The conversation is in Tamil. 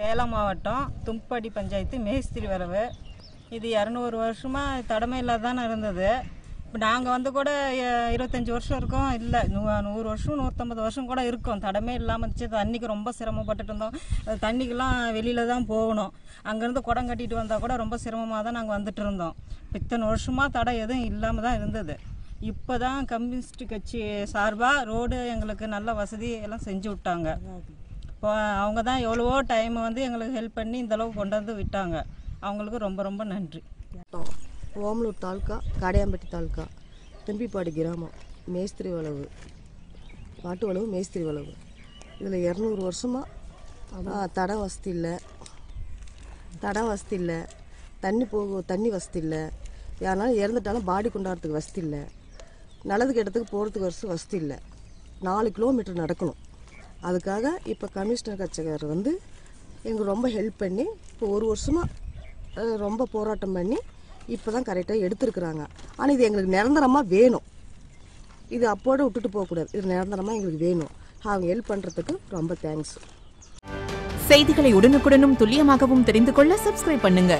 சேலம் மாவட்டம் தும்படி பஞ்சாயத்து மேஸ்திரி வரவு. இது 200 வருஷமாக தடமை இல்லாதானே இருந்தது. இப்போ நாங்கள் கூட 25 வருஷம் இருக்கோம், இல்லை 100 வருஷம் 150 வருஷம் கூட இருக்கும். தடமே இல்லாமல் இருந்துச்சு. தண்ணிக்கு ரொம்ப சிரமப்பட்டுட்டு இருந்தோம். தண்ணிக்கெல்லாம் வெளியில் தான் போகணும். அங்கேருந்து குடம் கட்டிட்டு வந்தால் கூட ரொம்ப சிரமமாக தான் நாங்கள் வந்துட்டு இருந்தோம். இத்தனை வருஷமாக தடை எதுவும் இல்லாமல் தான் இருந்தது. இப்போ தான் கம்யூனிஸ்ட் கட்சி சார்பாக ரோடு எங்களுக்கு நல்ல வசதி எல்லாம் செஞ்சு விட்டாங்க. இப்போ அவங்க தான் எவ்வளவோ டைம் எங்களுக்கு ஹெல்ப் பண்ணி இந்தளவுக்கு கொண்டு வந்து விட்டாங்க. அவங்களுக்கு ரொம்ப ரொம்ப நன்றி. ஓமலூர் தாலுக்கா, காடையாம்பட்டி தாலுக்கா, தெம்பிப்பாடி கிராமம், மேஸ்திரி வளவு, மாட்டு வளவு, மேஸ்திரி வளவு. இதில் 200 வருஷமாக தடம் வசதி இல்லை, தண்ணி வசதி இல்லை. யாருனாலும் இறந்துட்டாலும் பாடி கொண்டாடுறதுக்கு வசதி இல்லை. நல்லதுக்கு இடத்துக்கு போகிறதுக்கு வசதி இல்லை. 4 கிலோமீட்டர் நடக்கணும். அதுக்காக இப்போ கமிஷனர் கட்சிக்காரர் எங்களுக்கு ரொம்ப ஹெல்ப் பண்ணி இப்போ 1 வருஷமாக ரொம்ப போராட்டம் பண்ணி இப்போ தான் கரெக்டாக எடுத்துருக்குறாங்க. ஆனால் இது எங்களுக்கு நிரந்தரமாக வேணும். இது அப்போட விட்டுட்டு போகக்கூடாது. இது நிரந்தரமாக எங்களுக்கு வேணும். அவங்க ஹெல்ப் பண்ணுறதுக்கு ரொம்ப தேங்க்ஸ். செய்திகளை உடனுக்குடனும் துல்லியமாகவும் தெரிந்து கொள்ள சப்ஸ்கிரைப் பண்ணுங்க.